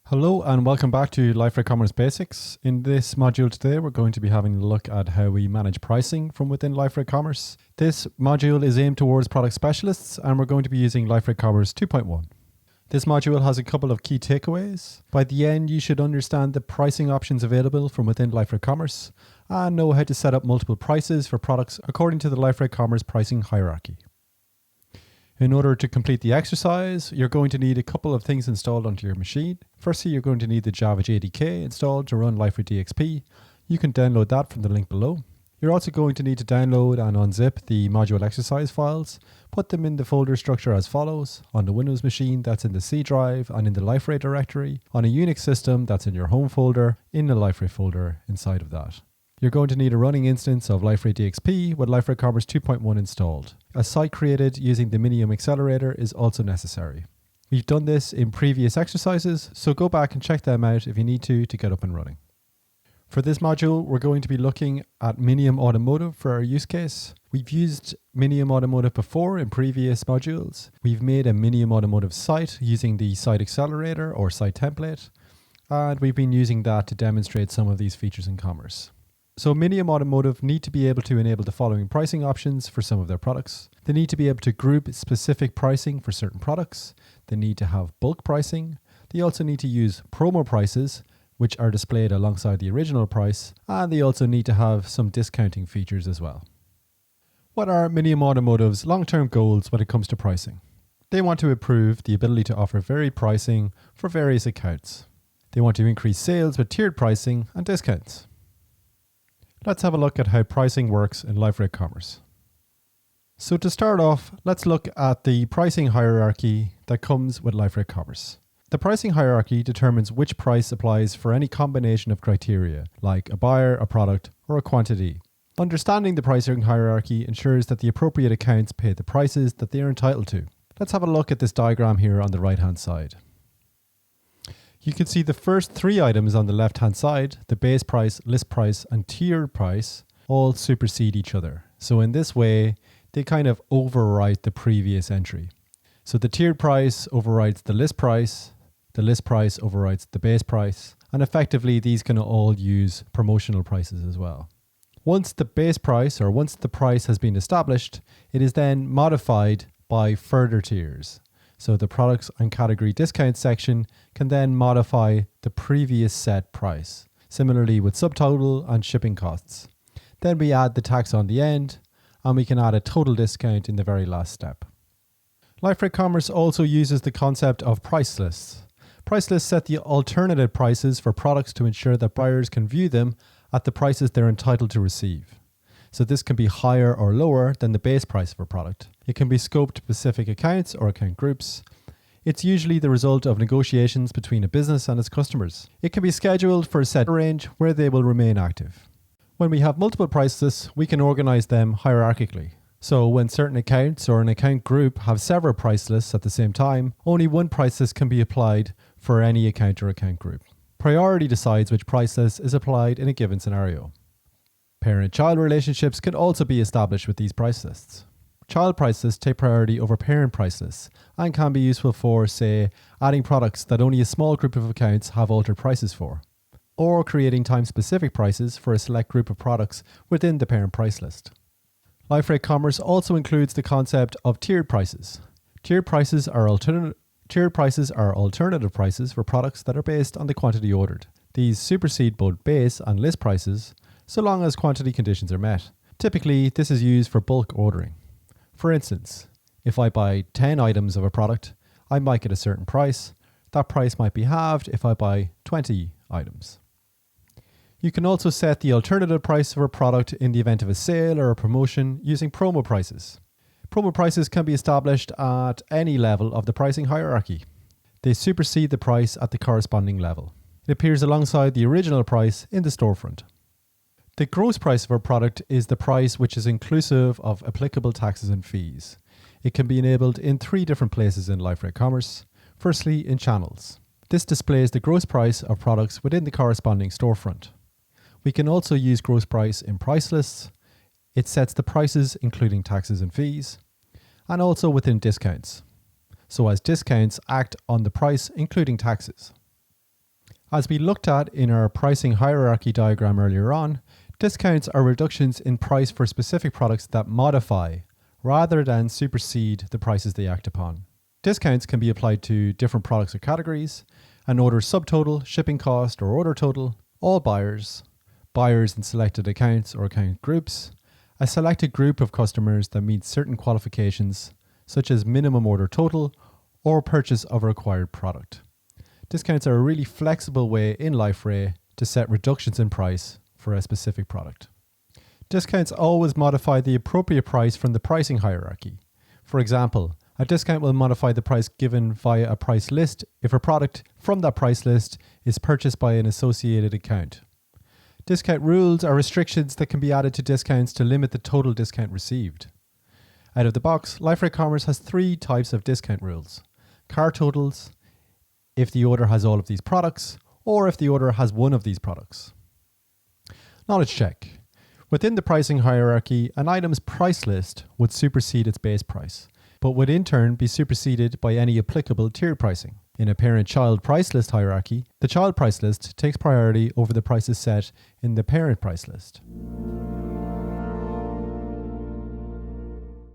Hello and welcome back to Liferay Commerce Basics. In this module today, we're going to be having a look at how we manage pricing from within Liferay Commerce. This module is aimed towards product specialists and we're going to be using Liferay Commerce 2.1. This module has a couple of key takeaways. By the end, you should understand the pricing options available from within Liferay Commerce and know how to set up multiple prices for products according to the Liferay Commerce pricing hierarchy. In order to complete the exercise, you're going to need a couple of things installed onto your machine. Firstly, you're going to need the Java JDK installed to run Liferay DXP. You can download that from the link below. You're also going to need to download and unzip the module exercise files. Put them in the folder structure as follows. On the Windows machine, that's in the C drive and in the Liferay directory. On a Unix system, that's in your home folder, in the Liferay folder inside of that. You're going to need a running instance of Liferay DXP with Liferay Commerce 2.1 installed. A site created using the Minium accelerator is also necessary. We've done this in previous exercises, so go back and check them out if you need to get up and running. For this module, we're going to be looking at Minium Automotive for our use case. We've used Minium Automotive before in previous modules. We've made a Minium Automotive site using the site accelerator or site template, and we've been using that to demonstrate some of these features in commerce. So Minium Automotive need to be able to enable the following pricing options for some of their products. They need to be able to group specific pricing for certain products. They need to have bulk pricing. They also need to use promo prices, which are displayed alongside the original price. And they also need to have some discounting features as well. What are Minium Automotive's long-term goals when it comes to pricing? They want to improve the ability to offer varied pricing for various accounts. They want to increase sales with tiered pricing and discounts. Let's have a look at how pricing works in Liferay Commerce. So to start off, let's look at the pricing hierarchy that comes with Liferay Commerce. The pricing hierarchy determines which price applies for any combination of criteria, like a buyer, a product, or a quantity. Understanding the pricing hierarchy ensures that the appropriate accounts pay the prices that they are entitled to. Let's have a look at this diagram here on the right-hand side. You can see the first three items on the left-hand side, the base price, list price, and tiered price, all supersede each other. So in this way, they kind of overwrite the previous entry. So the tiered price overrides the list price overrides the base price, and effectively these can all use promotional prices as well. Once the base price or once the price has been established, it is then modified by further tiers. So the products and category discount section can then modify the previous set price. Similarly with subtotal and shipping costs. Then we add the tax on the end and we can add a total discount in the very last step. Liferay Commerce also uses the concept of price lists. Price lists set the alternative prices for products to ensure that buyers can view them at the prices they're entitled to receive. So this can be higher or lower than the base price of a product. It can be scoped to specific accounts or account groups. It's usually the result of negotiations between a business and its customers. It can be scheduled for a set range where they will remain active. When we have multiple price lists, we can organize them hierarchically. So when certain accounts or an account group have several price lists at the same time, only one price list can be applied for any account or account group. Priority decides which price list is applied in a given scenario. Parent-child relationships can also be established with these price lists. Child price lists take priority over parent price lists and can be useful for, say, adding products that only a small group of accounts have altered prices for, or creating time-specific prices for a select group of products within the parent price list. Liferay Commerce also includes the concept of tiered prices. Tiered prices are alternative prices for products that are based on the quantity ordered. These supersede both base and list prices, so long as quantity conditions are met. Typically, this is used for bulk ordering. For instance, if I buy 10 items of a product, I might get a certain price. That price might be halved if I buy 20 items. You can also set the alternative price of a product in the event of a sale or a promotion using promo prices. Promo prices can be established at any level of the pricing hierarchy. They supersede the price at the corresponding level. It appears alongside the original price in the storefront. The gross price of a product is the price which is inclusive of applicable taxes and fees. It can be enabled in three different places in Liferay Commerce. Firstly, in channels. This displays the gross price of products within the corresponding storefront. We can also use gross price in price lists. It sets the prices including taxes and fees, and also within discounts. So as discounts act on the price including taxes. As we looked at in our pricing hierarchy diagram earlier on, discounts are reductions in price for specific products that modify, rather than supersede, the prices they act upon. Discounts can be applied to different products or categories: an order subtotal, shipping cost or order total, all buyers, buyers in selected accounts or account groups, a selected group of customers that meet certain qualifications, such as minimum order total or purchase of a required product. Discounts are a really flexible way in Liferay to set reductions in price for a specific product. Discounts always modify the appropriate price from the pricing hierarchy. For example, a discount will modify the price given via a price list if a product from that price list is purchased by an associated account. Discount rules are restrictions that can be added to discounts to limit the total discount received. Out of the box, Liferay Commerce has 3 types of discount rules: cart totals, if the order has all of these products, or if the order has one of these products. Knowledge check. Within the pricing hierarchy, an item's price list would supersede its base price, but would in turn be superseded by any applicable tiered pricing. In a parent-child price list hierarchy, the child price list takes priority over the prices set in the parent price list.